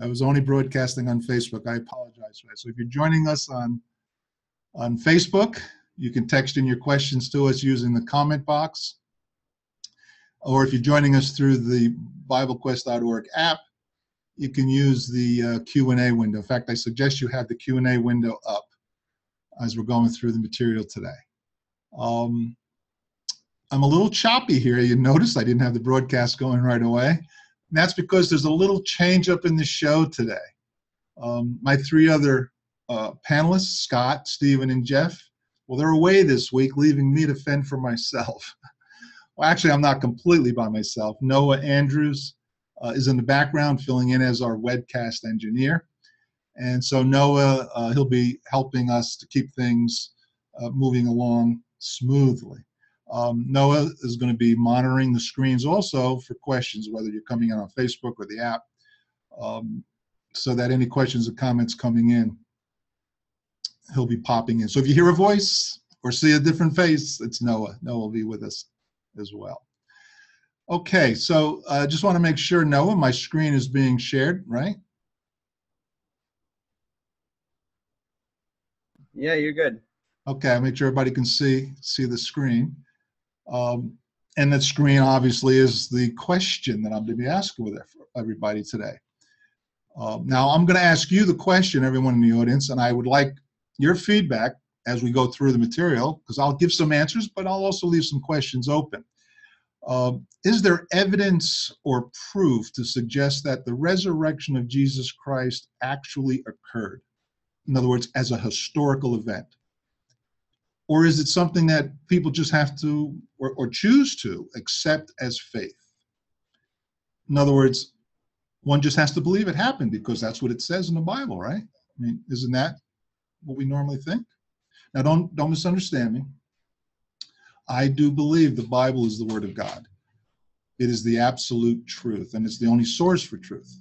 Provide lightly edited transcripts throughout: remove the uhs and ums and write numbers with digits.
I was only broadcasting on Facebook. I apologize for that. So if you're joining us on Facebook, you can text in your questions to us using the comment box. Or if you're joining us through the BibleQuest.org app, you can use the Q&A window. In fact, I suggest you have the Q&A window up as we're going through the material today. I'm a little choppy here. You notice I didn't have the broadcast going right away. And that's because there's a little change up in the show today. My three other panelists, Scott, Stephen, and Jeff, well, they're away this week, leaving me to fend for myself. Well, actually, I'm not completely by myself. Noah Andrews is in the background, filling in as our webcast engineer. And so Noah, he'll be helping us to keep things moving along smoothly. Noah is going to be monitoring the screens also for questions, whether you're coming in on Facebook or the app, so that any questions or comments coming in, he'll be popping in. So if you hear a voice or see a different face, it's Noah. Noah will be with us as well. Okay, so I just want to make sure, Noah, my screen is being shared, right? Yeah, you're good. Okay, I'll make sure everybody can see the screen. And that screen obviously is the question that I'm going to be asking with everybody today. Now I'm going to ask you the question, everyone in the audience, and I would like your feedback as we go through the material, because I'll give some answers, but I'll also leave some questions open. Is there evidence or proof to suggest that the resurrection of Jesus Christ actually occurred? In other words, as a historical event? Or is it something that people just have to, or choose to, accept as faith? In other words, one just has to believe it happened because that's what it says in the Bible, right? I mean, isn't that what we normally think? Now, don't misunderstand me. I do believe the Bible is the Word of God. It is the absolute truth, and it's the only source for truth.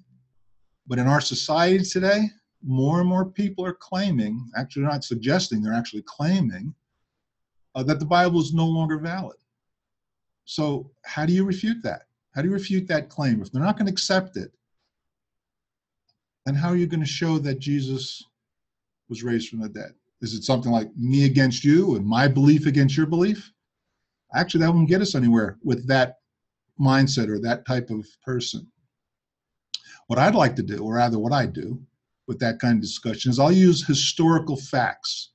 But in our society today, more and more people are claiming, actually they're not suggesting, they're actually claiming that the Bible is no longer valid. So how do you refute that? How do you refute that claim? If they're not going to accept it, then how are you going to show that Jesus was raised from the dead? Is it something like me against you and my belief against your belief? Actually, that won't get us anywhere with that mindset or that type of person. What I'd like to do, or rather what I do with that kind of discussion, is I'll use historical facts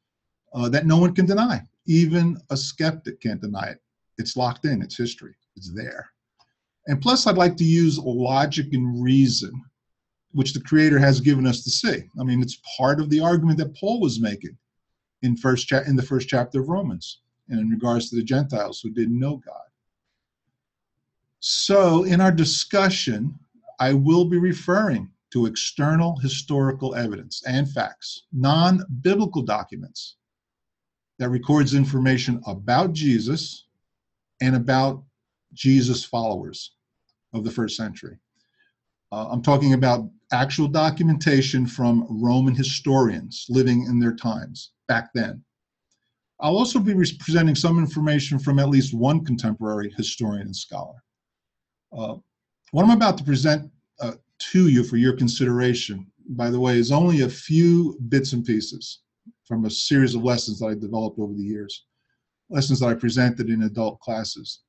that no one can deny. Even a skeptic can't deny it. It's locked in. It's history. It's there. And plus, I'd like to use logic and reason, which the Creator has given us to see. I mean, it's part of the argument that Paul was making in the first chapter of Romans, and in regards to the Gentiles who didn't know God. So in our discussion, I will be referring to external historical evidence and facts, non-biblical documents that records information about Jesus and about Jesus' followers of the first century. I'm talking about actual documentation from Roman historians living in their times back then. I'll also be presenting some information from at least one contemporary historian and scholar. What I'm about to present to you for your consideration, by the way, is only a few bits and pieces from a series of lessons that I developed over the years, lessons that I presented in adult classes,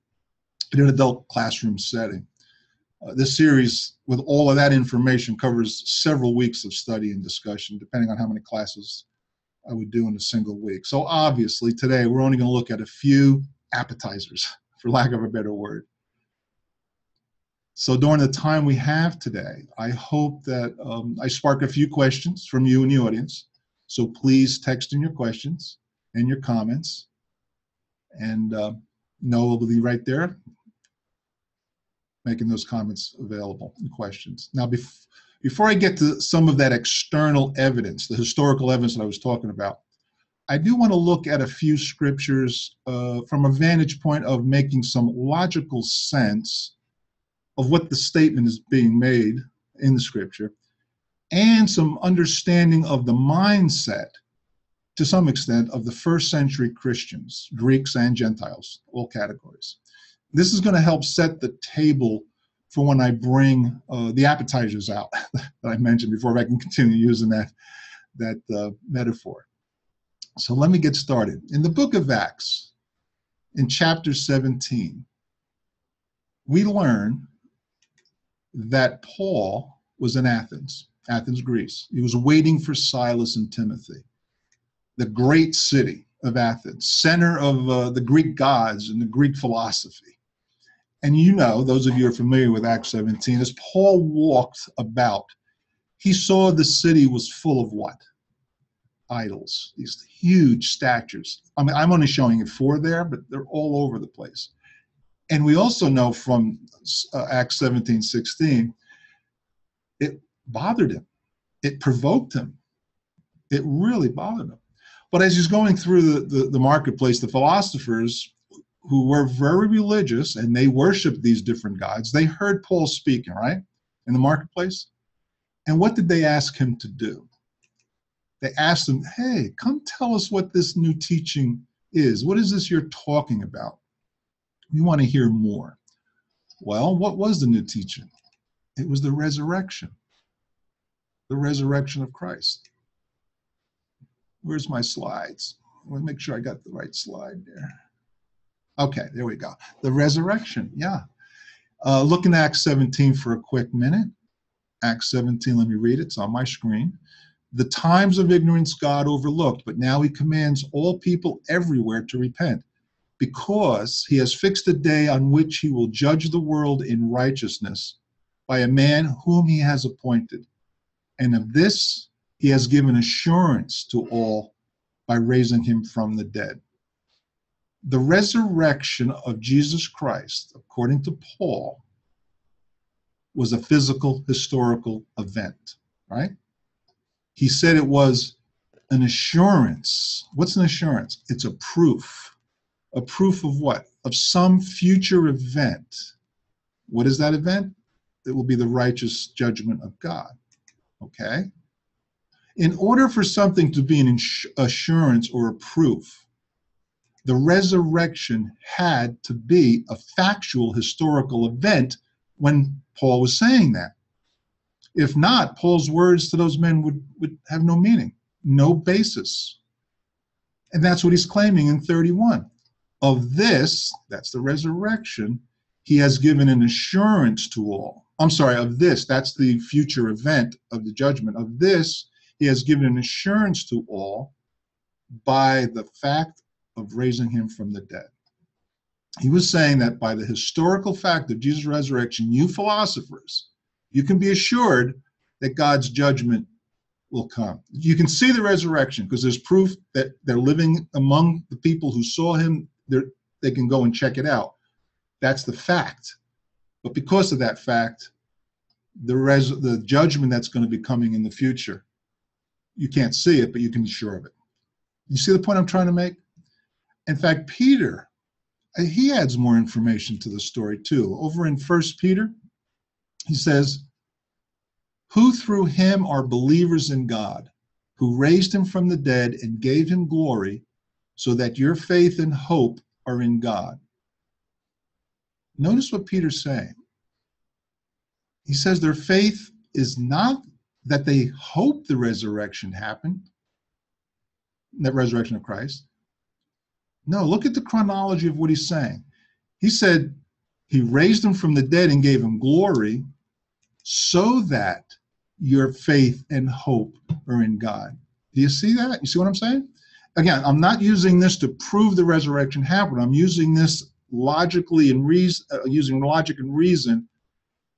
in an adult classroom setting. This series, with all of that information, covers several weeks of study and discussion, depending on how many classes I would do in a single week. So obviously today we're only going to look at a few appetizers, for lack of a better word. So during the time we have today, I hope that I spark a few questions from you in the audience. So please text in your questions and your comments. And Noah will be right there making those comments available and questions. Now, before I get to some of that external evidence, the historical evidence that I was talking about, I do want to look at a few scriptures from a vantage point of making some logical sense of what the statement is being made in the scripture, and some understanding of the mindset, to some extent, of the first century Christians, Greeks and Gentiles, all categories. This is going to help set the table for when I bring the appetizers out that I mentioned before, if I can continue using that metaphor. So let me get started. In the book of Acts, in chapter 17, we learn that Paul was in Athens, Greece. He was waiting for Silas and Timothy, the great city of Athens, center of the Greek gods and the Greek philosophy. And you know, those of you who are familiar with Acts 17, as Paul walked about, he saw the city was full of what? Idols, these huge statues. I mean, I'm only showing you 4 there, but they're all over the place. And we also know from Acts 17:16, it bothered him. It provoked him. It really bothered him. But as he's going through the marketplace, the philosophers who were very religious and they worshiped these different gods, they heard Paul speaking, right, in the marketplace. And what did they ask him to do? They asked him, hey, come tell us what this new teaching is. What is this you're talking about? We want to hear more. Well, what was the new teaching? It was the resurrection of Christ. Where's my slides? I want to make sure I got the right slide there. Okay, there we go. The resurrection, yeah. Look in Acts 17 for a quick minute. Acts 17, let me read it. It's on my screen. The times of ignorance God overlooked, but now he commands all people everywhere to repent, because he has fixed a day on which he will judge the world in righteousness by a man whom he has appointed. And of this he has given assurance to all by raising him from the dead. The resurrection of Jesus Christ, according to Paul, was a physical, historical event, right? He said it was an assurance. What's an assurance? It's a proof. A proof of what? Of some future event. What is that event? It will be the righteous judgment of God. Okay? In order for something to be an assurance or a proof, the resurrection had to be a factual historical event when Paul was saying that. If not, Paul's words to those men would have no meaning, no basis. And that's what he's claiming in 31. Of this, that's the resurrection, he has given an assurance to all. I'm sorry, of this, that's the future event of the judgment. Of this, he has given an assurance to all by the fact of raising him from the dead. He was saying that by the historical fact of Jesus' resurrection, you philosophers, you can be assured that God's judgment will come. You can see the resurrection because there's proof that they're living among the people who saw him. They can go and check it out. That's the fact. But because of that fact, the judgment that's going to be coming in the future, you can't see it, but you can be sure of it. You see the point I'm trying to make? In fact, Peter, he adds more information to the story too. Over in 1 Peter, he says, who through him are believers in God, who raised him from the dead and gave him glory, so that your faith and hope are in God. Notice what Peter's saying. He says their faith is not that they hope the resurrection happened, that resurrection of Christ. No, look at the chronology of what he's saying. He said he raised him from the dead and gave him glory so that your faith and hope are in God. Do you see that? You see what I'm saying? Again, I'm not using this to prove the resurrection happened. I'm using this logically and using logic and reason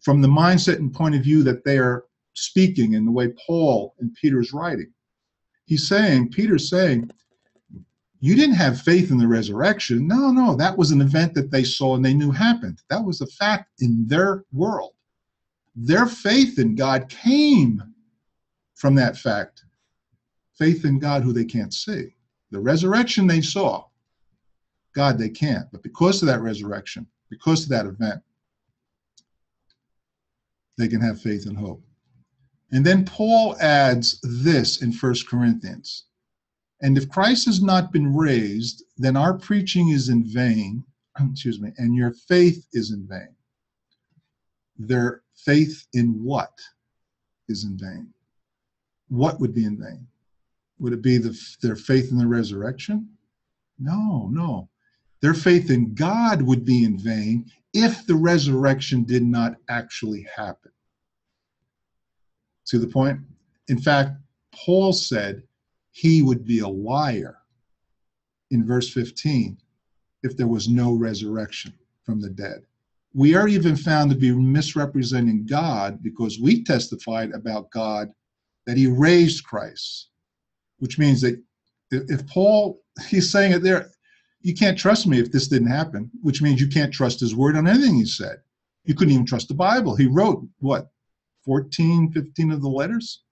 from the mindset and point of view that they are speaking in the way Paul and Peter's writing. He's saying, Peter's saying, you didn't have faith in the resurrection. No, that was an event that they saw and they knew happened. That was a fact in their world. Their faith in God came from that fact. Faith in God who they can't see. The resurrection they saw. God they can't. But because of that resurrection, because of that event, they can have faith and hope. And then Paul adds this in 1 Corinthians. And if Christ has not been raised, then our preaching is in vain, and your faith is in vain. their faith in what is in vain? What would be in vain? Would it be their faith in the resurrection? No, no. Their faith in God would be in vain if the resurrection did not actually happen. See the point? In fact, Paul said he would be a liar in verse 15 if there was no resurrection from the dead. We are even found to be misrepresenting God because we testified about God that he raised Christ, which means that if Paul, he's saying it there, you can't trust me if this didn't happen, which means you can't trust his word on anything he said. You couldn't even trust the Bible. He wrote, what, 14, 15 of the letters?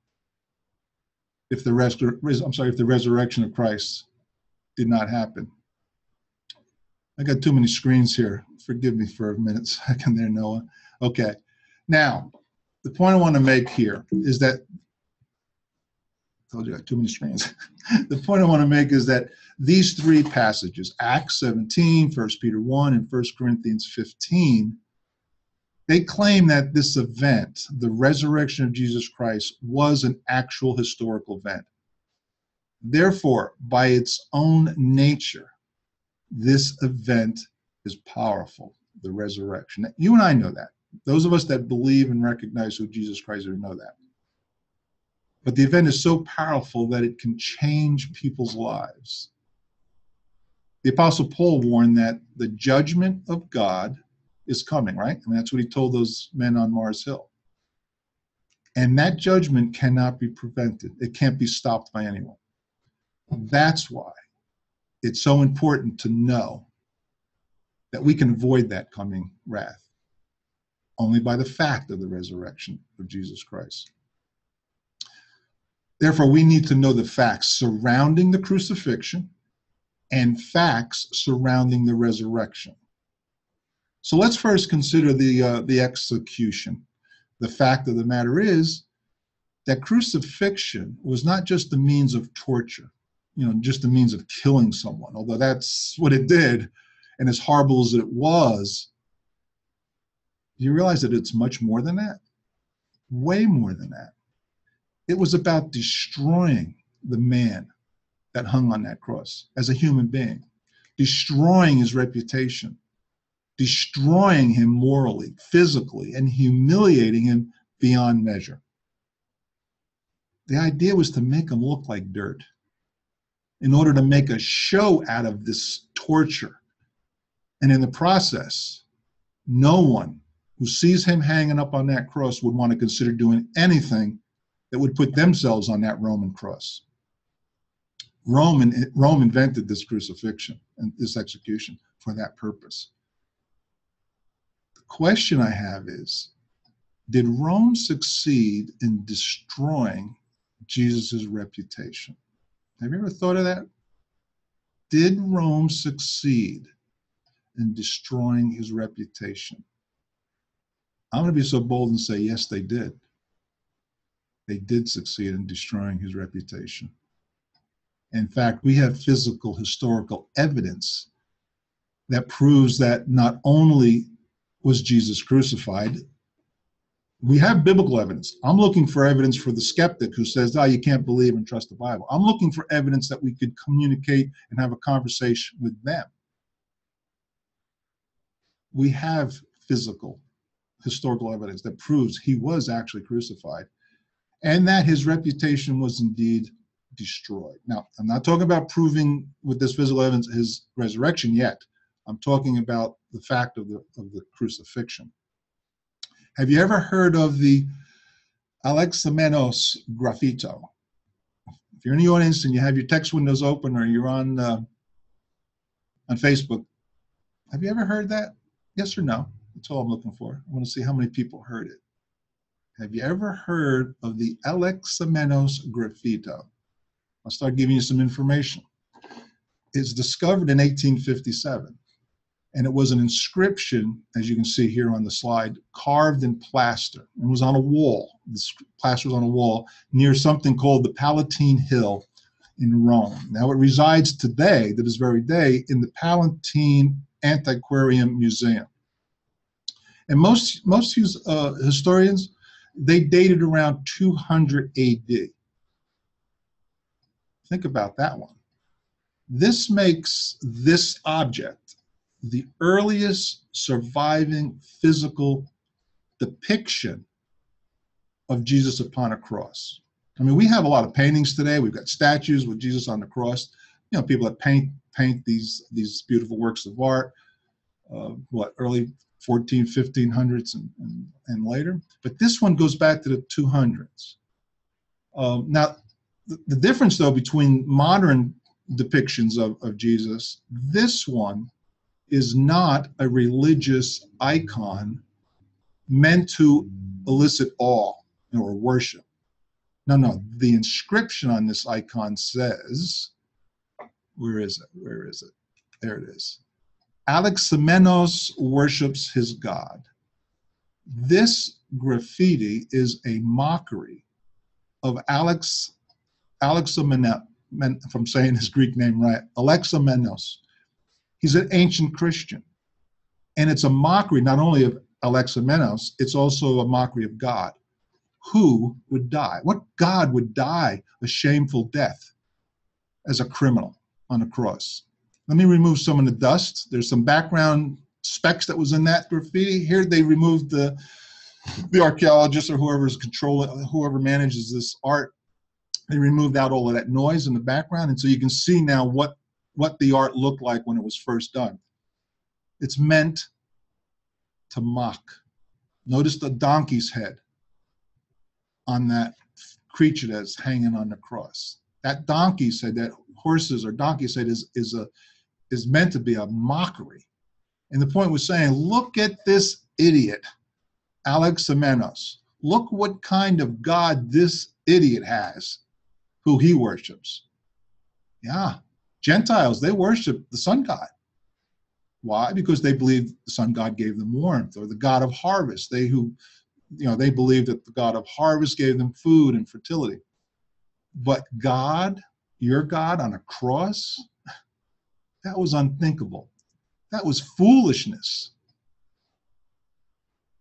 If the resurrection of Christ did not happen. I got too many screens here. Forgive me for a minute second there, Noah. Okay. Now, the point I want to make here is that, I told you I got too many screens. The point I want to make is that these three passages, Acts 17, 1 Peter 1, and 1 Corinthians 15, they claim that this event, the resurrection of Jesus Christ, was an actual historical event. Therefore, by its own nature, this event is powerful, the resurrection. You and I know that. Those of us that believe and recognize who Jesus Christ is know that. But the event is so powerful that it can change people's lives. The Apostle Paul warned that the judgment of God is coming, right? I mean, that's what he told those men on Mars Hill. And that judgment cannot be prevented. It can't be stopped by anyone. That's why it's so important to know that we can avoid that coming wrath only by the fact of the resurrection of Jesus Christ. Therefore, we need to know the facts surrounding the crucifixion and facts surrounding the resurrection. So let's first consider the execution. The fact of the matter is that crucifixion was not just a means of torture, just a means of killing someone, although that's what it did, and as horrible as it was, you realize that it's much more than that, way more than that. It was about destroying the man that hung on that cross as a human being, destroying his reputation, destroying him morally, physically, and humiliating him beyond measure. The idea was to make him look like dirt in order to make a show out of this torture. And in the process, no one who sees him hanging up on that cross would want to consider doing anything that would put themselves on that Roman cross. Rome invented this crucifixion and this execution for that purpose. The question I have is, did Rome succeed in destroying Jesus' reputation? Have you ever thought of that? Did Rome succeed in destroying his reputation? I'm going to be so bold and say, yes, they did. They did succeed in destroying his reputation. In fact, we have physical, historical evidence that proves that not only was Jesus crucified, we have biblical evidence. I'm looking for evidence for the skeptic who says, you can't believe and trust the Bible. I'm looking for evidence that we could communicate and have a conversation with them. We have physical, historical evidence that proves he was actually crucified and that his reputation was indeed destroyed. Now, I'm not talking about proving with this physical evidence his resurrection yet. I'm talking about the fact of the crucifixion. Have you ever heard of the Alexamenos graffito? If you're in the audience and you have your text windows open or you're on Facebook, have you ever heard that? Yes or no? That's all I'm looking for. I want to see how many people heard it. Have you ever heard of the Alexamenos graffito? I'll start giving you some information. It's discovered in 1857. And it was an inscription, as you can see here on the slide, carved in plaster. It was on a wall. This plaster was on a wall near something called the Palatine Hill in Rome. Now it resides today, to this very day, in the Palatine Antiquarian Museum. And most historians, they dated around 200 AD. Think about that one. This makes this object the earliest surviving physical depiction of Jesus upon a cross. I mean, we have a lot of paintings today. We've got statues with Jesus on the cross. You know, people that paint these beautiful works of art, early 1500s and later. But this one goes back to the 200s. Now, the difference, though, between modern depictions of Jesus, this one is not a religious icon meant to elicit awe or worship. No, the inscription on this icon says, where is it? There it is. Alexamenos worships his God. This graffiti is a mockery of Alexamenos, if I'm saying his Greek name right, Alexamenos. He's an ancient Christian. And it's a mockery not only of Alexamenos, it's also a mockery of God. Who would die? What God would die a shameful death as a criminal on a cross? Let me remove some of the dust. There's some background specks that was in that graffiti. Here they removed the archaeologist or whoever's controlling, whoever manages this art. They removed out all of that noise in the background, and so you can see now what the art looked like when it was first done. It's meant to mock. Notice the donkey's head on that creature that's hanging on the cross. That donkey's head, that horses or donkey's head is meant to be a mockery. And the point was saying, look at this idiot, Alexamenos. Look what kind of God this idiot has, who he worships. Yeah, Gentiles, they worship the sun god. Why? Because they believe the sun god gave them warmth, or the god of harvest. They believe that the god of harvest gave them food and fertility. But God, your God on a cross, that was unthinkable. That was foolishness.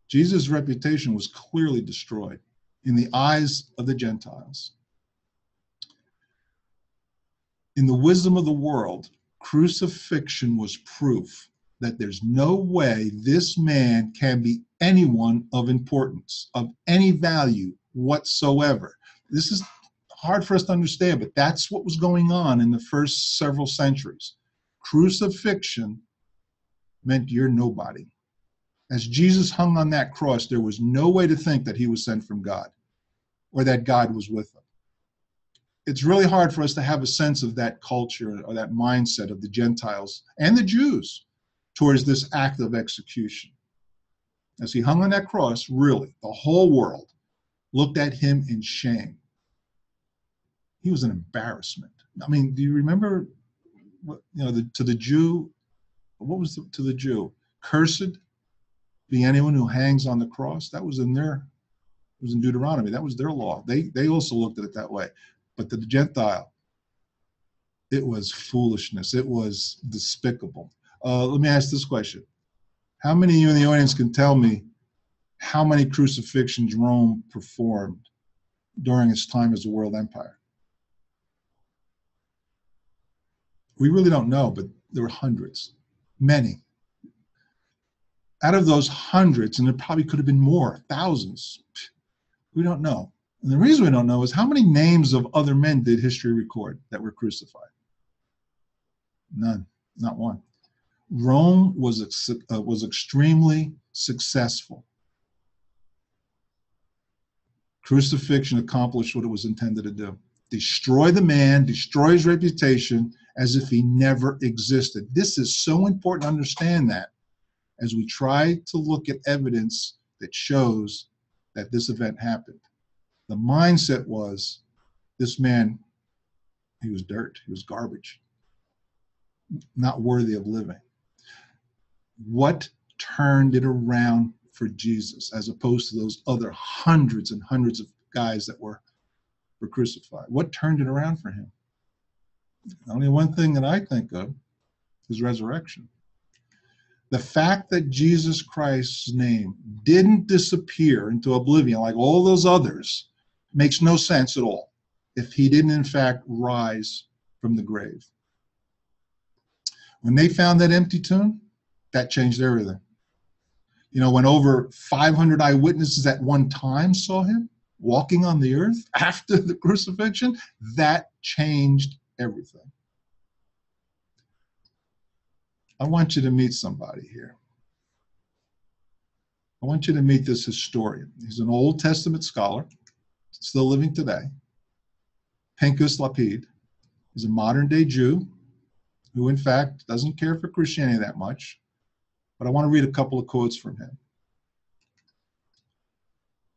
Jesus' reputation was clearly destroyed in the eyes of the Gentiles. In the wisdom of the world, crucifixion was proof that there's no way this man can be anyone of importance, of any value whatsoever. This is hard for us to understand, but that's what was going on in the first several centuries. Crucifixion meant you're nobody. As Jesus hung on that cross, there was no way to think that he was sent from God or that God was with him. It's really hard for us to have a sense of that culture or that mindset of the Gentiles and the Jews towards this act of execution. As he hung on that cross, really, the whole world looked at him in shame. He was an embarrassment. I mean, do you remember, to the Jew, what was to the Jew? Cursed be anyone who hangs on the cross. That was in Deuteronomy. That was their law. They also looked at it that way. But to the Gentile, it was foolishness. It was despicable. Let me ask this question. How many of you in the audience can tell me how many crucifixions Rome performed during its time as a world empire? We really don't know, but there were hundreds, many. Out of those hundreds, and there probably could have been more, thousands, we don't know. And the reason we don't know is how many names of other men did history record that were crucified? None, not one. Rome was extremely successful. Crucifixion accomplished what it was intended to do. Destroy the man, destroy his reputation as if he never existed. This is so important to understand that as we try to look at evidence that shows that this event happened. The mindset was, this man, he was dirt, he was garbage, not worthy of living. What turned it around for Jesus as opposed to those other hundreds and hundreds of guys that were crucified? What turned it around for him? Only one thing that I think of is resurrection. The fact that Jesus Christ's name didn't disappear into oblivion like all those others makes no sense at all if he didn't in fact rise from the grave. When they found that empty tomb, that changed everything. You know, when over 500 eyewitnesses at one time saw him walking on the earth after the crucifixion, that changed everything. I want you to meet somebody here. I want you to meet this historian. He's an Old Testament scholar, still living today. Pinchas Lapid. He's a modern-day Jew who, in fact, doesn't care for Christianity that much. But I want to read a couple of quotes from him.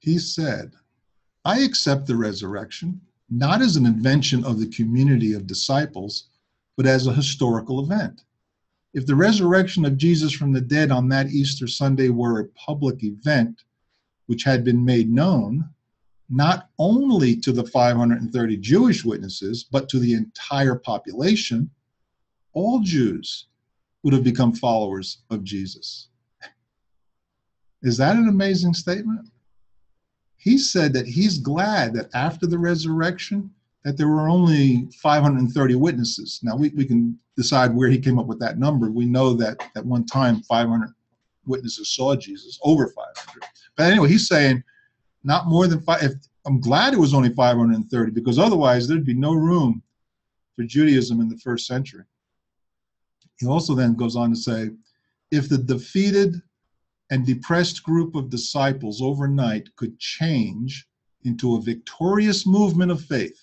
He said, "I accept the resurrection, not as an invention of the community of disciples, but as a historical event. If the resurrection of Jesus from the dead on that Easter Sunday were a public event which had been made known, not only to the 530 Jewish witnesses, but to the entire population, all Jews would have become followers of Jesus." Is that an amazing statement? He said that he's glad that after the resurrection, that there were only 530 witnesses. Now, we can decide where he came up with that number. We know that at one time, 500 witnesses saw Jesus, over 500. But anyway, he's saying not more than five. I'm glad it was only 530, because otherwise there'd be no room for Judaism in the first century. He also then goes on to say, if the defeated and depressed group of disciples overnight could change into a victorious movement of faith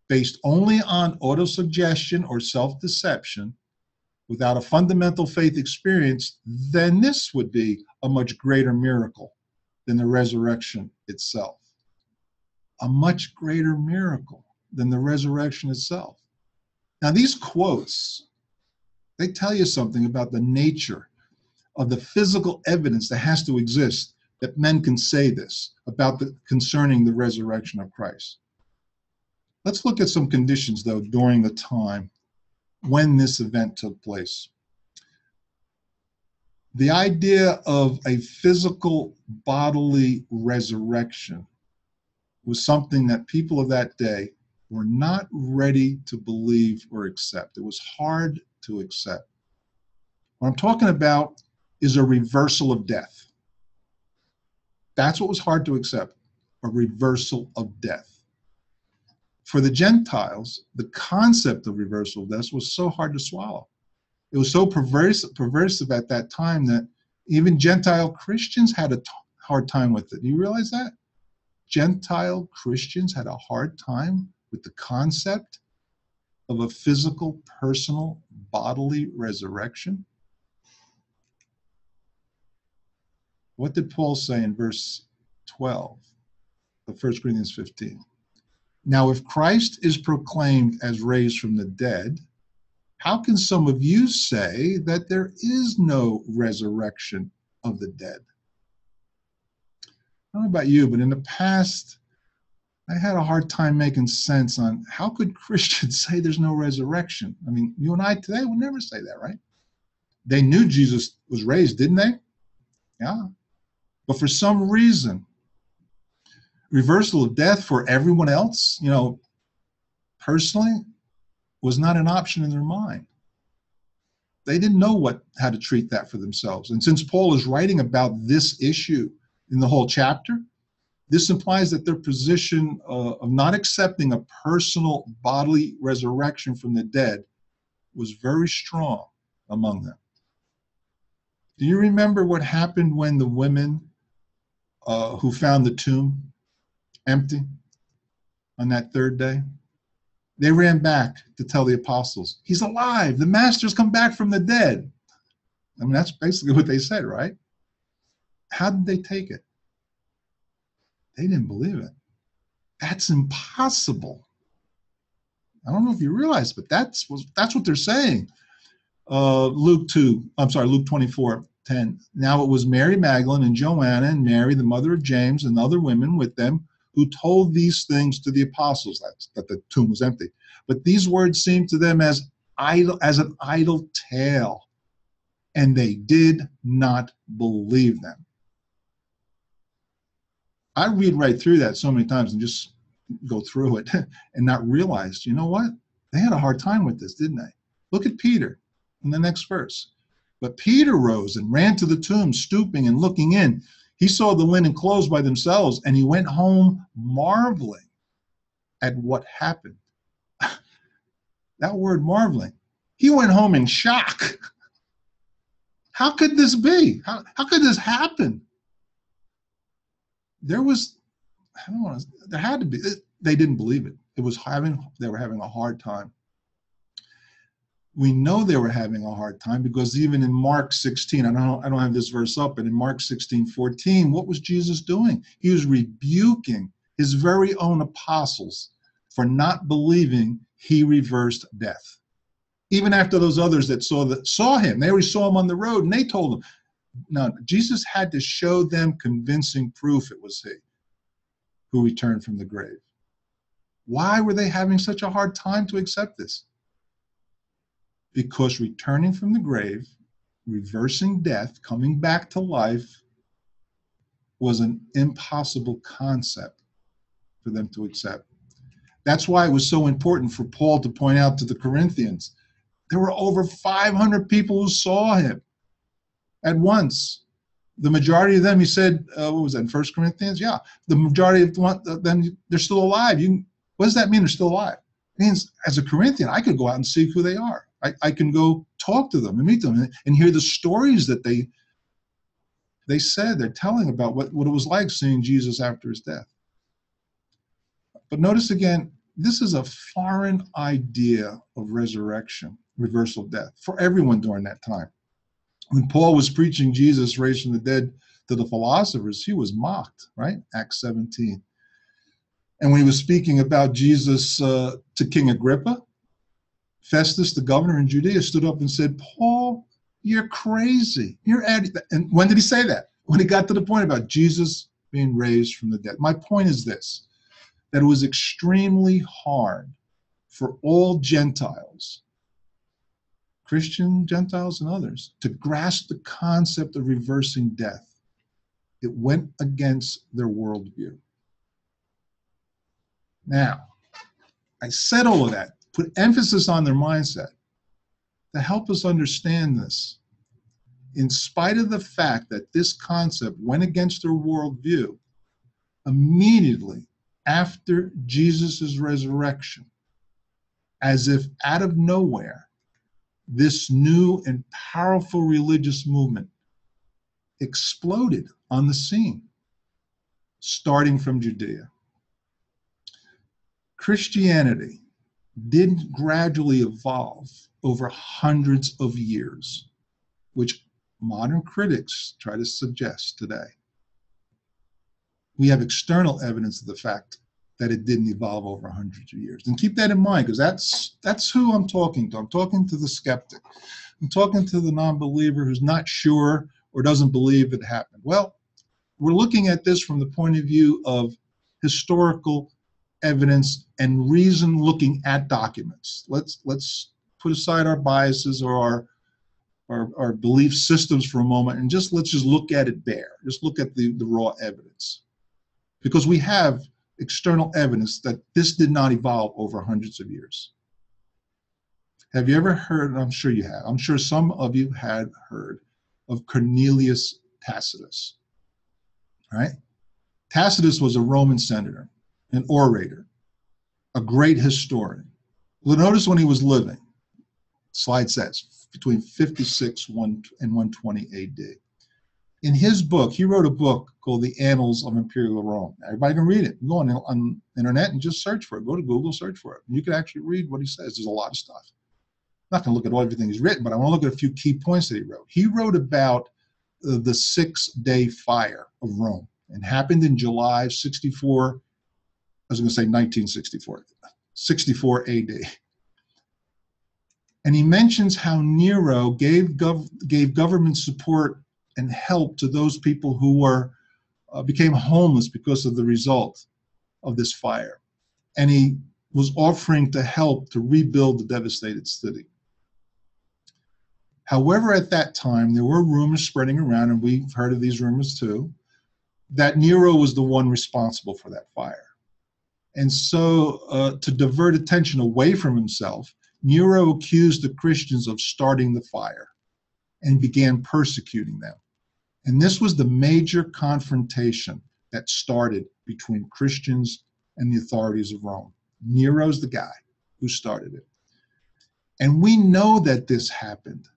based only on autosuggestion or self-deception without a fundamental faith experience, then this would be a much greater miracle than the resurrection itself. A much greater miracle than the resurrection itself. Now, these quotes, they tell you something about the nature of the physical evidence that has to exist that men can say this about concerning the resurrection of Christ. Let's look at some conditions, though, during the time when this event took place. The idea of a physical bodily resurrection was something that people of that day were not ready to believe or accept. It was hard to accept. What I'm talking about is a reversal of death. That's what was hard to accept, a reversal of death. For the Gentiles, the concept of reversal of death was so hard to swallow. It was so perversive at that time that even Gentile Christians had a hard time with it. Do you realize that? Gentile Christians had a hard time with the concept of a physical, personal, bodily resurrection. What did Paul say in verse 12 of 1 Corinthians 15? Now, if Christ is proclaimed as raised from the dead, how can some of you say that there is no resurrection of the dead? I don't know about you, but in the past, I had a hard time making sense on how could Christians say there's no resurrection? I mean, you and I today would never say that, right? They knew Jesus was raised, didn't they? Yeah. But for some reason, reversal of death for everyone else, personally, was not an option in their mind. They didn't know how to treat that for themselves. And since Paul is writing about this issue in the whole chapter, this implies that their position of not accepting a personal bodily resurrection from the dead was very strong among them. Do you remember what happened when the women who found the tomb empty on that third day? They ran back to tell the apostles, he's alive, the master's come back from the dead. I mean, that's basically what they said, right? How did they take it? They didn't believe it. That's impossible. I don't know if you realize, but that's what they're saying. Luke 24:10. Now it was Mary Magdalene and Joanna and Mary, the mother of James, and other women with them who told these things to the apostles, that the tomb was empty. But these words seemed to them as an idle tale, and they did not believe them. I read right through that so many times and just go through it and not realize, you know what? They had a hard time with this, didn't they? Look at Peter in the next verse. But Peter rose and ran to the tomb, stooping and looking in. He saw the linen clothes by themselves, and he went home marveling at what happened. That word marveling. He went home in shock. How could this be? How could this happen? There had to be. They didn't believe it. They were having a hard time. We know they were having a hard time because even in Mark 16, I don't have this verse up, but in Mark 16:14, what was Jesus doing? He was rebuking his very own apostles for not believing he reversed death. Even after those others that saw him, they already saw him on the road, and they told him. No, Jesus had to show them convincing proof it was he who returned from the grave. Why were they having such a hard time to accept this? Because returning from the grave, reversing death, coming back to life, was an impossible concept for them to accept. That's why it was so important for Paul to point out to the Corinthians, there were over 500 people who saw him at once. The majority of them, he said, what was that, in 1 Corinthians? Yeah, the majority of them, they're still alive. What does that mean, they're still alive? It means, as a Corinthian, I could go out and see who they are. I can go talk to them and meet them and hear the stories that they said, they're telling about what it was like seeing Jesus after his death. But notice again, this is a foreign idea of resurrection, reversal of death, for everyone during that time. When Paul was preaching Jesus raised from the dead to the philosophers, he was mocked, right? Acts 17. And when he was speaking about Jesus to King Agrippa, Festus, the governor in Judea, stood up and said, Paul, you're crazy. And when did he say that? When he got to the point about Jesus being raised from the dead. My point is this, that it was extremely hard for all Gentiles, Christian Gentiles and others, to grasp the concept of reversing death. It went against their worldview. Now, I said all of that, put emphasis on their mindset to help us understand this. In spite of the fact that this concept went against their worldview, immediately after Jesus' resurrection, as if out of nowhere, this new and powerful religious movement exploded on the scene, starting from Judea. Christianity did gradually evolve over hundreds of years, which modern critics try to suggest today. We have external evidence of the fact that it didn't evolve over hundreds of years. And keep that in mind, because that's who I'm talking to. I'm talking to the skeptic. I'm talking to the non-believer who's not sure or doesn't believe it happened. Well, we're looking at this from the point of view of historical evidence and reason, looking at documents. Let's put aside our biases or our belief systems for a moment and let's just look at it bare. Just look at the raw evidence. Because we have external evidence that this did not evolve over hundreds of years. Have you ever heard, and I'm sure you have, I'm sure some of you had heard of Cornelius Tacitus, right? Tacitus was a Roman senator, an orator, a great historian. Well, notice when he was living, slide says, between 56 and 120 AD. In his book, he wrote a book called The Annals of Imperial Rome. Everybody can read it. You go on the internet and just search for it. Go to Google, search for it. You can actually read what he says. There's a lot of stuff. I'm not going to look at everything he's written, but I want to look at a few key points that he wrote. He wrote about the 6-day fire of Rome. It happened in July 64, I was going to say 1964, 64 AD. And he mentions how Nero gave government support and help to those people who became homeless because of the result of this fire. And he was offering to help to rebuild the devastated city. However, at that time, there were rumors spreading around, and we've heard of these rumors too, that Nero was the one responsible for that fire. And so to divert attention away from himself, Nero accused the Christians of starting the fire and began persecuting them. And this was the major confrontation that started between Christians and the authorities of Rome. Nero's the guy who started it. And we know that this happened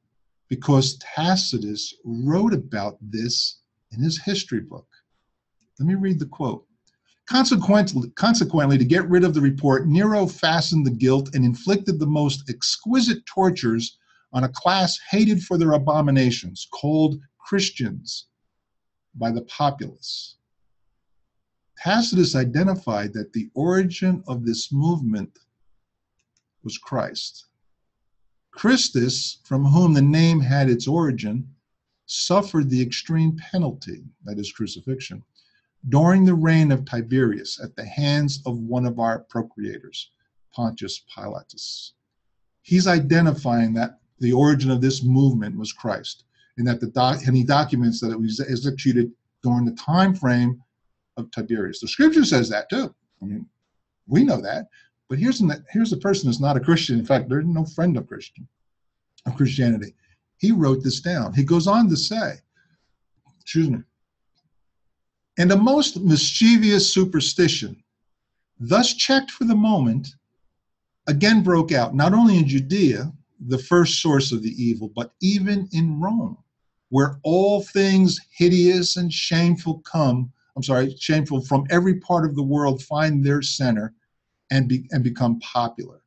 because Tacitus wrote about this in his history book. Let me read the quote. Consequently, to get rid of the report, Nero fastened the guilt and inflicted the most exquisite tortures on a class hated for their abominations, called Christians by the populace. Tacitus identified that the origin of this movement was Christ. Christus, from whom the name had its origin, suffered the extreme penalty, that is crucifixion, during the reign of Tiberius at the hands of one of our procreators, Pontius Pilatus. He's identifying that the origin of this movement was Christ, and that and he documents that it was executed during the time frame of Tiberius. The scripture says that too. I mean, we know that. But here's a person who's not a Christian. In fact, there's no friend of Christianity. He wrote this down. He goes on to say, and a most mischievous superstition, thus checked for the moment, again broke out, not only in Judea, the first source of the evil, but even in Rome, where all things hideous and shameful shameful from every part of the world find their center and become popular.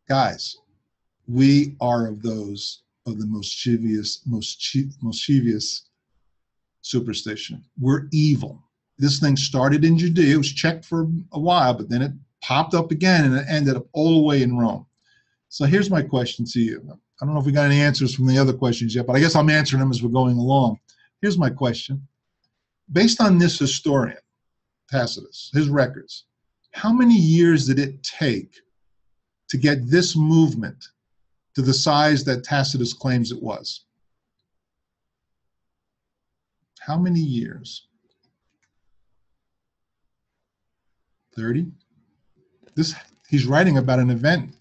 Guys, we are of those of the mischievous superstition. We're evil. This thing started in Judea. It was checked for a while, but then it popped up again, and it ended up all the way in Rome. So here's my question to you. I don't know if we got any answers from the other questions yet, but I guess I'm answering them as we're going along. Here's my question. Based on this historian, Tacitus, his records, how many years did it take to get this movement to the size that Tacitus claims it was? How many years? 30? He's writing about an event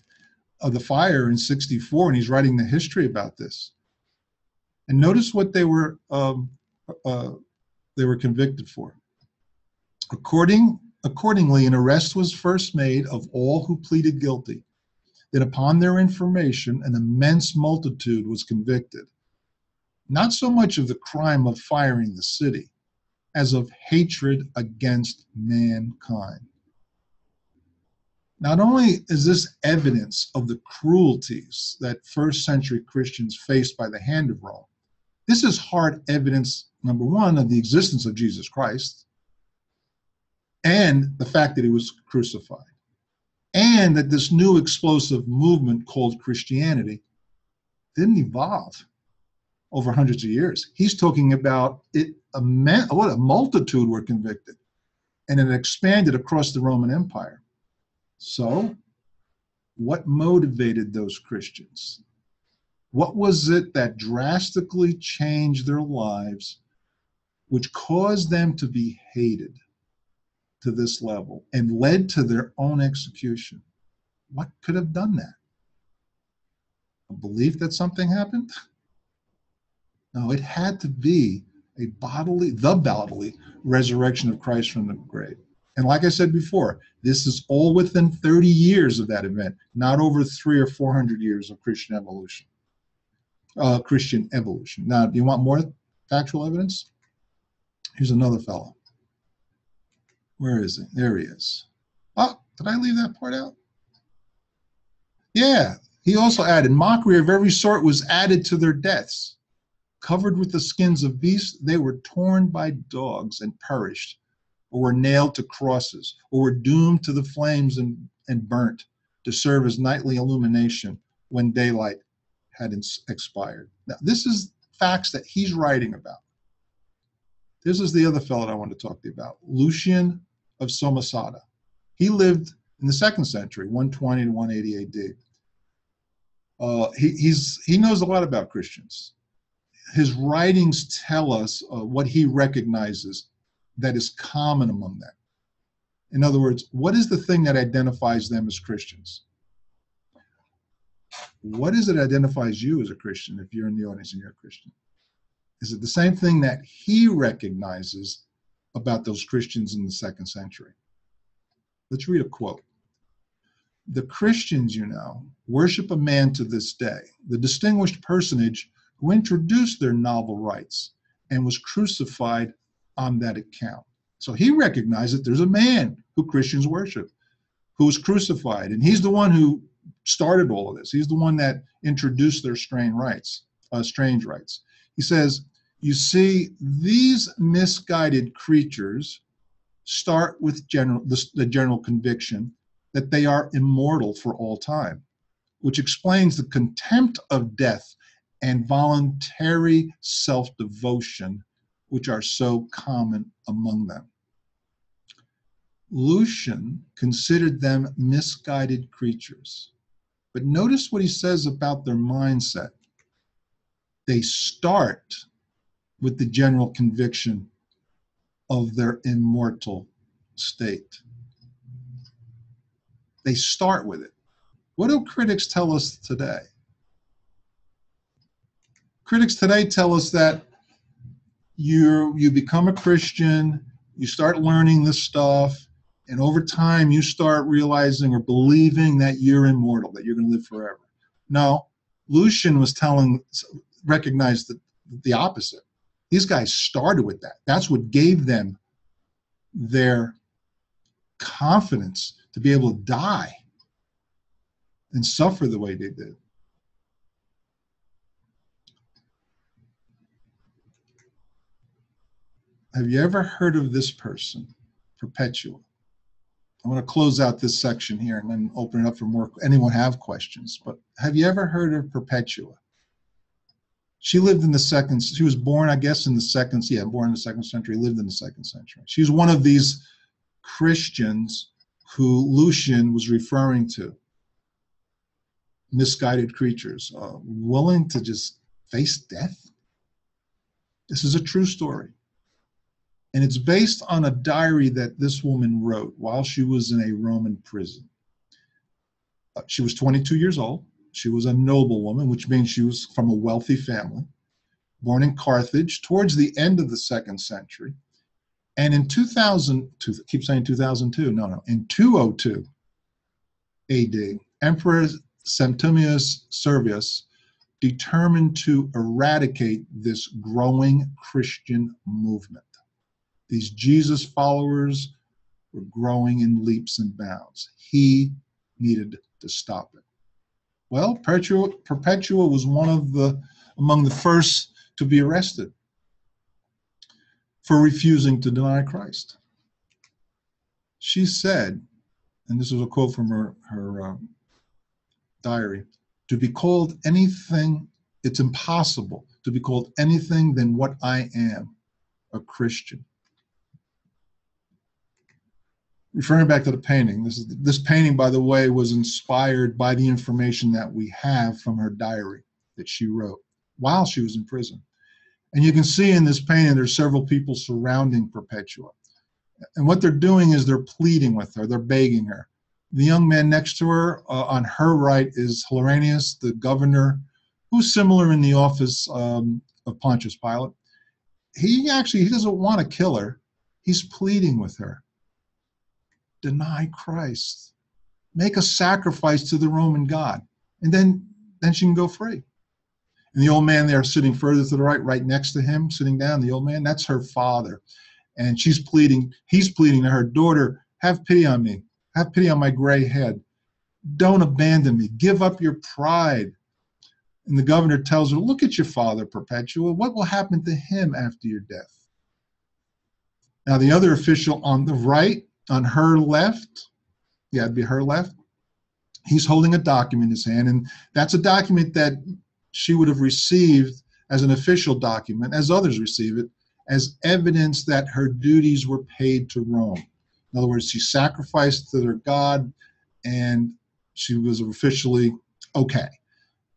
of the fire in 64, and he's writing the history about this. And notice what they were convicted for. Accordingly, an arrest was first made of all who pleaded guilty. Then upon their information, an immense multitude was convicted, not so much of the crime of firing the city, as of hatred against mankind. Not only is this evidence of the cruelties that first century Christians faced by the hand of Rome, this is hard evidence, number one, of the existence of Jesus Christ, and the fact that he was crucified, and that this new explosive movement called Christianity didn't evolve over hundreds of years. He's talking about what a multitude were convicted, and it expanded across the Roman Empire. So, what motivated those Christians? What was it that drastically changed their lives, which caused them to be hated to this level and led to their own execution? What could have done that? A belief that something happened? No, it had to be the bodily resurrection of Christ from the grave. And like I said before, this is all within 30 years of that event, not over 300 or 400 years of Christian evolution. Now, do you want more factual evidence? Here's another fellow. Where is he? There he is. Oh, did I leave that part out? Yeah, he also added, mockery of every sort was added to their deaths. Covered with the skins of beasts, they were torn by dogs and perished, or were nailed to crosses, or were doomed to the flames and burnt to serve as nightly illumination when daylight had expired. Now, this is facts that he's writing about. This is the other fellow I want to talk to you about, Lucian of Samosata. He lived in the 2nd century, 120 to 180 AD. He knows a lot about Christians. His writings tell us what he recognizes that is common among them. In other words, what is the thing that identifies them as Christians? What is it that identifies you as a Christian if you're in the audience and you're a Christian? Is it the same thing that he recognizes about those Christians in the 2nd century? Let's read a quote. The Christians, worship a man to this day, the distinguished personage who introduced their novel rites and was crucified on that account. So he recognized that there's a man who Christians worship, who was crucified, and he's the one who started all of this. He's the one that introduced their strange rites. He says, you see, these misguided creatures start with the general conviction that they are immortal for all time, which explains the contempt of death and voluntary self-devotion, which are so common among them. Lucian considered them misguided creatures. But notice what he says about their mindset. They start with the general conviction of their immortal state. They start with it. What do critics tell us today? Critics today tell us that you become a Christian, you start learning this stuff, and over time you start realizing or believing that you're immortal, that you're going to live forever. No, Lucian was recognized the opposite. These guys started with that. That's what gave them their confidence to be able to die and suffer the way they did. Have you ever heard of this person, Perpetua? I want to close out this section here and then open it up for more. Anyone have questions? But have you ever heard of Perpetua? She lived in the she was born, I guess, in the born in the 2nd century, lived in the 2nd century. She's one of these Christians who Lucian was referring to. Misguided creatures, willing to just face death. This is a true story. And it's based on a diary that this woman wrote while she was in a Roman prison. She was 22 years old. She was a noblewoman, which means she was from a wealthy family, born in Carthage towards the end of the 2nd century. And in 2002, keep saying 2002, in 202 AD, Emperor Septimius Severus determined to eradicate this growing Christian movement. These Jesus followers were growing in leaps and bounds. He needed to stop it. Well, Perpetua was among the first to be arrested for refusing to deny Christ. She said, and this was a quote from her diary, to be called anything, it's impossible to be called anything than what I am, a Christian. Referring back to the painting, this painting, by the way, was inspired by the information that we have from her diary that she wrote while she was in prison. And you can see in this painting, there's several people surrounding Perpetua. And what they're doing is they're pleading with her, they're begging her. The young man next to her, on her right, is Hieronymus, the governor, who's similar in the office of Pontius Pilate. He doesn't want to kill her. He's pleading with her. Deny Christ. Make a sacrifice to the Roman God. And then she can go free. And the old man there sitting further to the right next to him, sitting down, the old man, that's her father. And he's pleading to her, daughter, have pity on me. Have pity on my gray head. Don't abandon me. Give up your pride. And the governor tells her, look at your father, Perpetua. What will happen to him after your death? Now, the other official on the right, on her left, it'd be her left, he's holding a document in his hand, and that's a document that she would have received as an official document, as others receive it, as evidence that her duties were paid to Rome. In other words, she sacrificed to their God, and she was officially okay.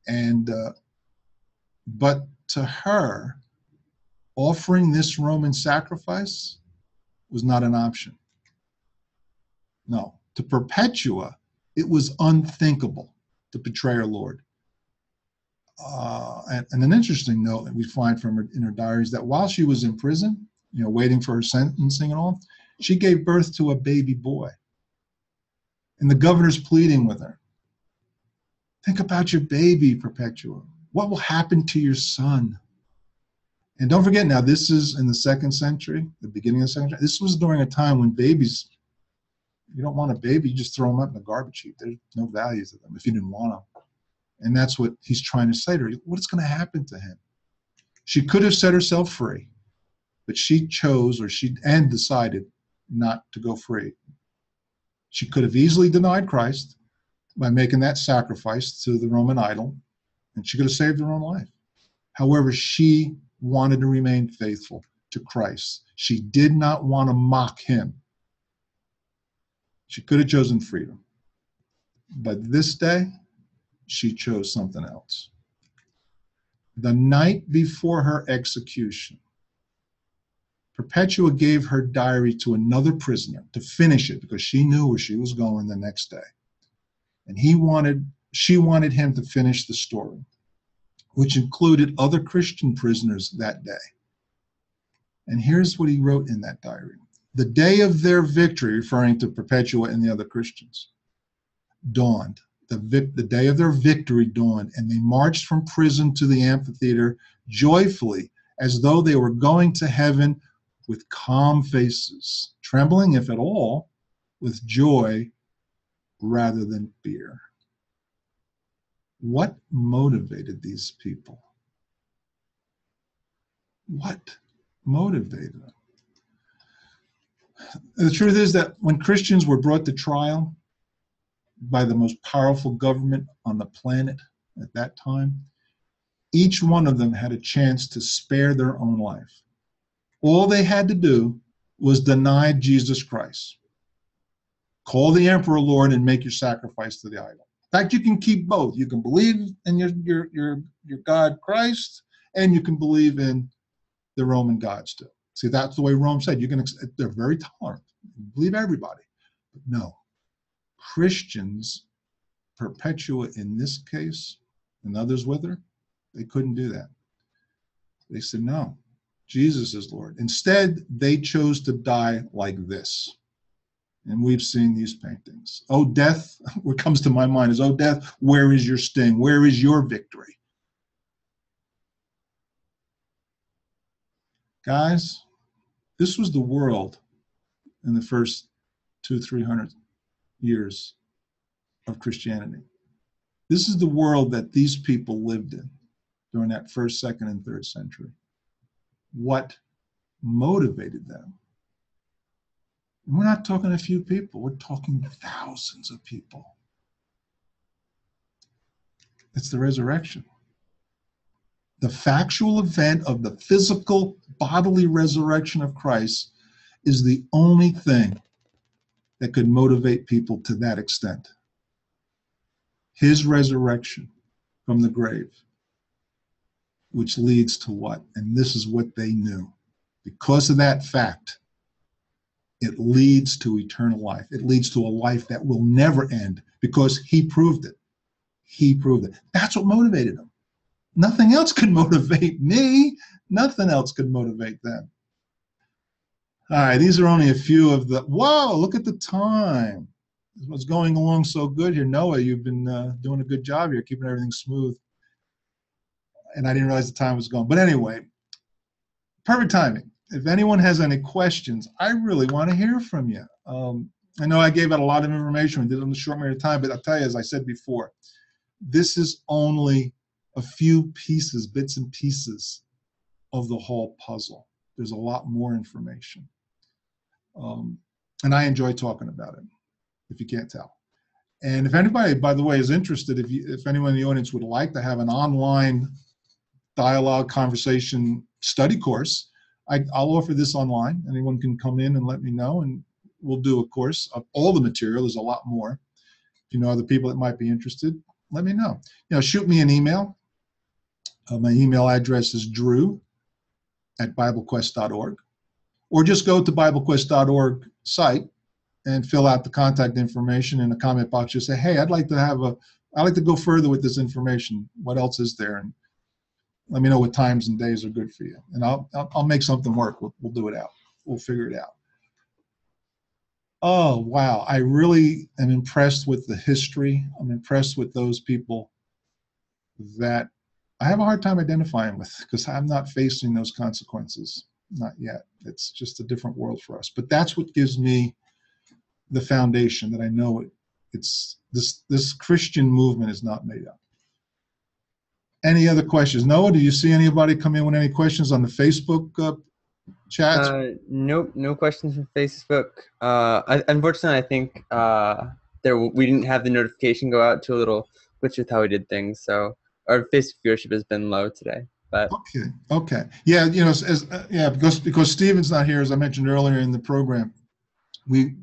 And but to her, offering this Roman sacrifice was not an option. No, to Perpetua, it was unthinkable to betray her Lord. And an interesting note that we find from her in her diaries that while she was in prison, waiting for her sentencing and all, she gave birth to a baby boy. And the governor's pleading with her. Think about your baby, Perpetua. What will happen to your son? And don't forget now, this is in the 2nd century, the beginning of the 2nd century. This was during a time when babies, you don't want a baby, you just throw them up in the garbage heap. There's no value to them if you didn't want them. And that's what he's trying to say to her. What's going to happen to him? She could have set herself free, but she chose and decided not to go free. She could have easily denied Christ by making that sacrifice to the Roman idol, and she could have saved her own life. However, she wanted to remain faithful to Christ. She did not want to mock him. She could have chosen freedom. But this day, she chose something else. The night before her execution, Perpetua gave her diary to another prisoner to finish it because she knew where she was going the next day. And she wanted him to finish the story, which included other Christian prisoners that day. And here's what he wrote in that diary. The day of their victory, referring to Perpetua and the other Christians, dawned. The day of their victory dawned, and they marched from prison to the amphitheater joyfully, as though they were going to heaven with calm faces, trembling, if at all, with joy rather than fear. What motivated these people? What motivated them? The truth is that when Christians were brought to trial by the most powerful government on the planet at that time, each one of them had a chance to spare their own life. All they had to do was deny Jesus Christ. Call the emperor Lord and make your sacrifice to the idol. In fact, you can keep both. You can believe in your God Christ, and you can believe in the Roman gods too. See, that's the way Rome said. They're very tolerant. You can believe everybody. But no, Christians, Perpetua in this case, and others with her, they couldn't do that. They said, no, Jesus is Lord. Instead, they chose to die like this. And we've seen these paintings. Oh, death, what comes to my mind is, oh, death, where is your sting? Where is your victory? Guys, this was the world in the first 200-300 years of Christianity. This is the world that these people lived in during that 1st, 2nd, and 3rd century. What motivated them? And we're not talking a few people. We're talking thousands of people. It's the resurrection. The factual event of the physical bodily resurrection of Christ is the only thing that could motivate people to that extent. His resurrection from the grave, which leads to what? And this is what they knew. Because of that fact, it leads to eternal life. It leads to a life that will never end because he proved it. He proved it. That's what motivated them. Nothing else could motivate me. Nothing else could motivate them. All right, these are only a few of the, whoa, look at the time. What's going along so good here. Noah, you've been doing a good job here, keeping everything smooth. And I didn't realize the time was gone. But anyway, perfect timing. If anyone has any questions, I really want to hear from you. I know I gave out a lot of information. We did it in a short period of time, but I'll tell you, as I said before, this is only a few pieces, bits and pieces of the whole puzzle. There's a lot more information. And I enjoy talking about it, if you can't tell. And if anybody, by the way, is interested, if anyone in the audience would like to have an online dialogue, conversation, study course, I'll offer this online. Anyone can come in and let me know, and we'll do a course of all the material. There's a lot more. If you know other people that might be interested, let me know. Shoot me an email. My email address is drew@BibleQuest.org. Or just go to BibleQuest.org site and fill out the contact information in the comment box. Just say, hey, I'd like to go further with this information. What else is there? And let me know what times and days are good for you. And I'll make something work. We'll do it out. We'll figure it out. Oh, wow. I really am impressed with the history. I'm impressed with those people that I have a hard time identifying with, because I'm not facing those consequences. Not yet. It's just a different world for us. But that's what gives me the foundation, that I know it's this Christian movement is not made up. Any other questions? Noah, do you see anybody come in with any questions on the Facebook chat? Nope, no questions from Facebook. Unfortunately, I think we didn't have the notification go out, to a little glitch with how we did things. So our Facebook viewership has been low today. But okay, yeah, because Stephen's not here, as I mentioned earlier in the program. We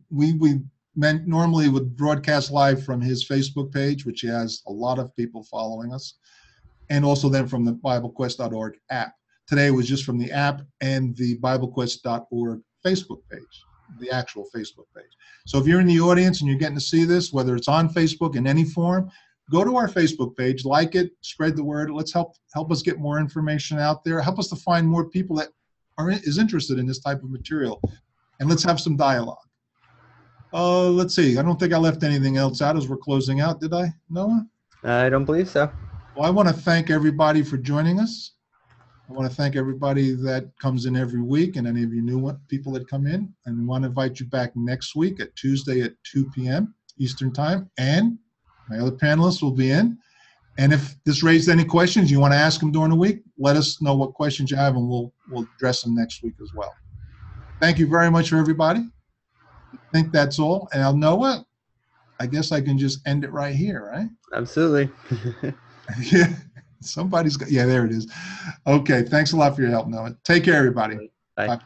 normally would broadcast live from his Facebook page, which he has a lot of people following us, and also then from the BibleQuest.org app. Today was just from the app and the BibleQuest.org Facebook page, the actual Facebook page. So if you're in the audience and you're getting to see this, whether it's on Facebook in any form, go to our Facebook page, like it, spread the word. Let's help us get more information out there. Help us to find more people that is interested in this type of material, and let's have some dialogue. Let's see. I don't think I left anything else out as we're closing out, did I, Noah? I don't believe so. Well, I want to thank everybody for joining us. I want to thank everybody that comes in every week, and any of you new people that come in. And we want to invite you back next week at Tuesday at 2 p.m. Eastern Time. And my other panelists will be in. And if this raised any questions you want to ask them during the week, let us know what questions you have, and we'll address them next week as well. Thank you very much for everybody. I think that's all. And I'll know what? I guess I can just end it right here, right? Absolutely. Yeah. Somebody's got, yeah, there it is. Okay. Thanks a lot for your help, Noah. Take care, everybody. Bye. Bye.